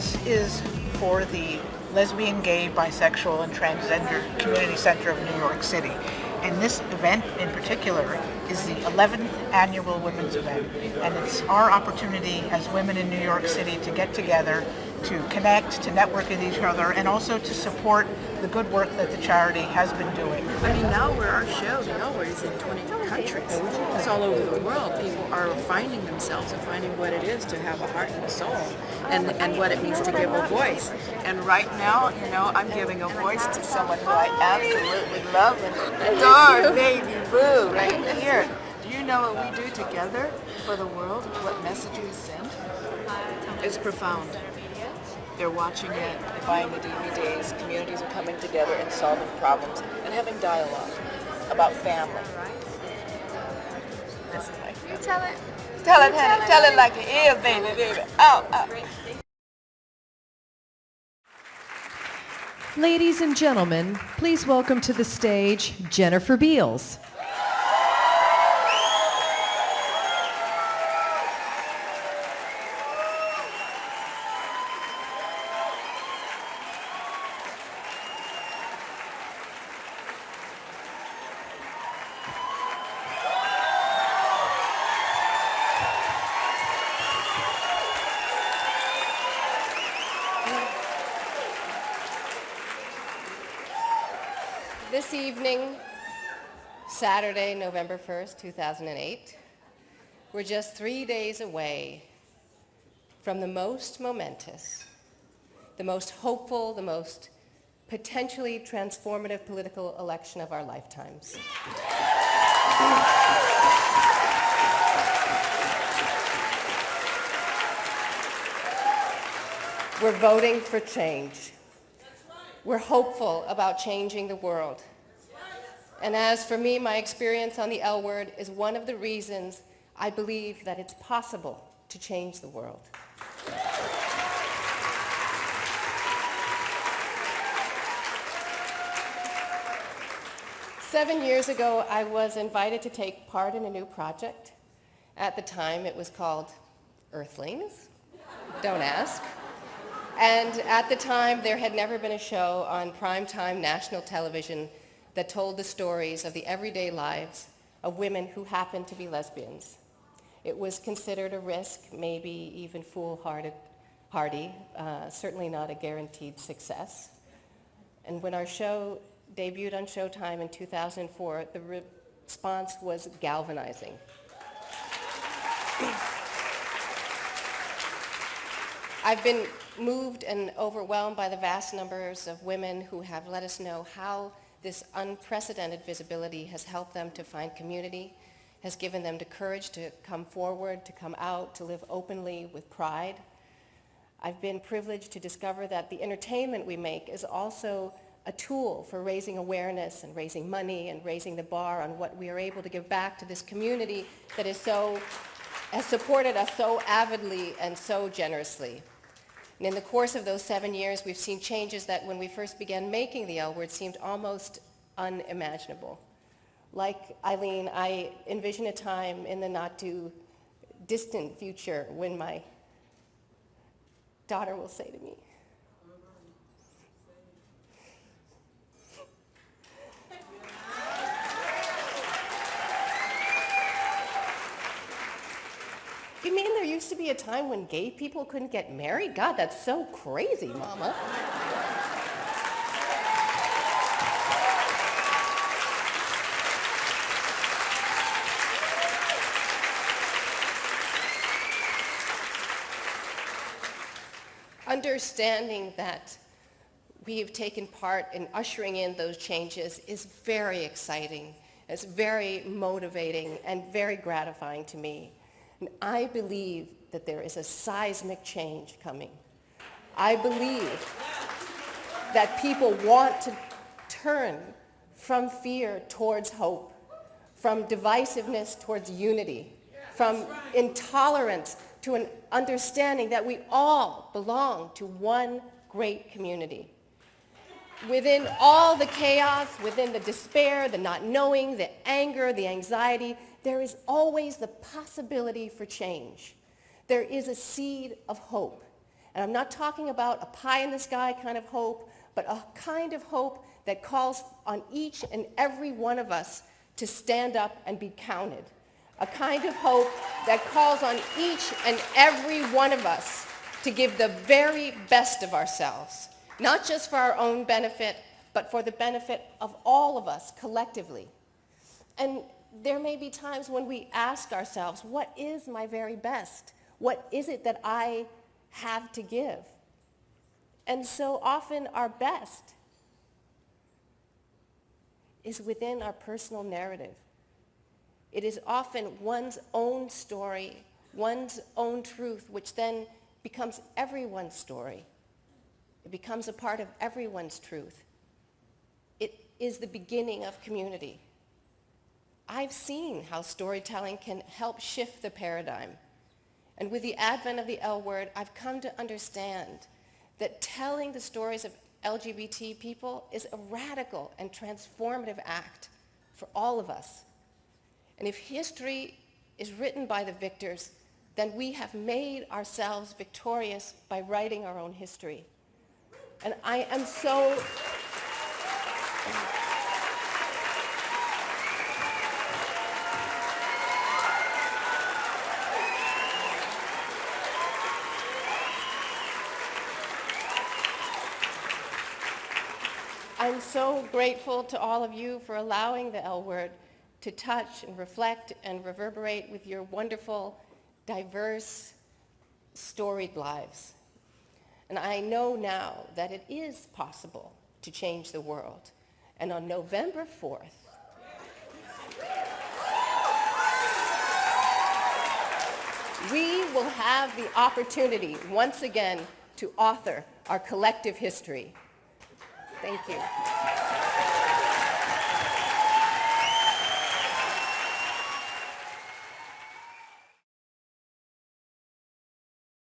This is for the Lesbian, Gay, Bisexual, and Transgender Community Center of New York City. And this event in particular is the 11th annual women's event. And it's our opportunity as women in New York City to get together, to connect, to network with each other, and also to support the good work that the charity has been doing. I mean, now where our show, is in 20 countries. It's all over the world. People are finding themselves and finding what it is to have a heart and a soul, and what it means to give a voice. And right now, I'm giving a voice to someone who I absolutely love and adore, baby boo, right here. Do you know what we do together for the world? What message we send? It's profound. They're watching it, they're buying the DVDs, communities are coming together and solving problems and having dialogue about family. This is like You tell it. Tell it, honey. Tell it like it is, baby. Oh, oh. Ladies and gentlemen, please welcome to the stage Jennifer Beals. This evening, Saturday, November 1st, 2008, we're just 3 days away from the most momentous, the most hopeful, the most potentially transformative political election of our lifetimes. We're voting for change. We're hopeful about changing the world. And as for me, my experience on the L word is one of the reasons I believe that it's possible to change the world. Seven years ago, I was invited to take part in a new project. At the time, it was called Earthlings. Don't ask. And at the time, there had never been a show on primetime national television that told the stories of the everyday lives of women who happened to be lesbians. It was considered a risk, maybe even foolhardy, certainly not a guaranteed success. And when our show debuted on Showtime in 2004, the response was galvanizing. I've been moved and overwhelmed by the vast numbers of women who have let us know how this unprecedented visibility has helped them to find community, has given them the courage to come forward, to come out, to live openly with pride. I've been privileged to discover that the entertainment we make is also a tool for raising awareness and raising money and raising the bar on what we are able to give back to this community that has supported us so avidly and so generously. And in the course of those 7 years, we've seen changes that when we first began making the L word seemed almost unimaginable. Like Eileen, I envision a time in the not too distant future when my daughter will say to me, "You mean there used to be a time when gay people couldn't get married? God, that's so crazy, Mama." Understanding that we have taken part in ushering in those changes is very exciting. It's very motivating and very gratifying to me. And I believe that there is a seismic change coming. I believe that people want to turn from fear towards hope, from divisiveness towards unity, from intolerance to an understanding that we all belong to one great community. Within all the chaos, within the despair, the not knowing, the anger, the anxiety, there is always the possibility for change. There is a seed of hope. And I'm not talking about a pie-in-the-sky kind of hope, but a kind of hope that calls on each and every one of us to stand up and be counted. A kind of hope that calls on each and every one of us to give the very best of ourselves, not just for our own benefit, but for the benefit of all of us collectively. And there may be times when we ask ourselves, what is my very best? What is it that I have to give? And so often our best is within our personal narrative. It is often one's own story, one's own truth, which then becomes everyone's story. It becomes a part of everyone's truth. It is the beginning of community. I've seen how storytelling can help shift the paradigm. And with the advent of the L word, I've come to understand that telling the stories of LGBT people is a radical and transformative act for all of us. And if history is written by the victors, then we have made ourselves victorious by writing our own history. And I am so... I'm so grateful to all of you for allowing the L word to touch and reflect and reverberate with your wonderful, diverse, storied lives. And I know now that it is possible to change the world. And on November 4th, we will have the opportunity once again to author our collective history. Thank you.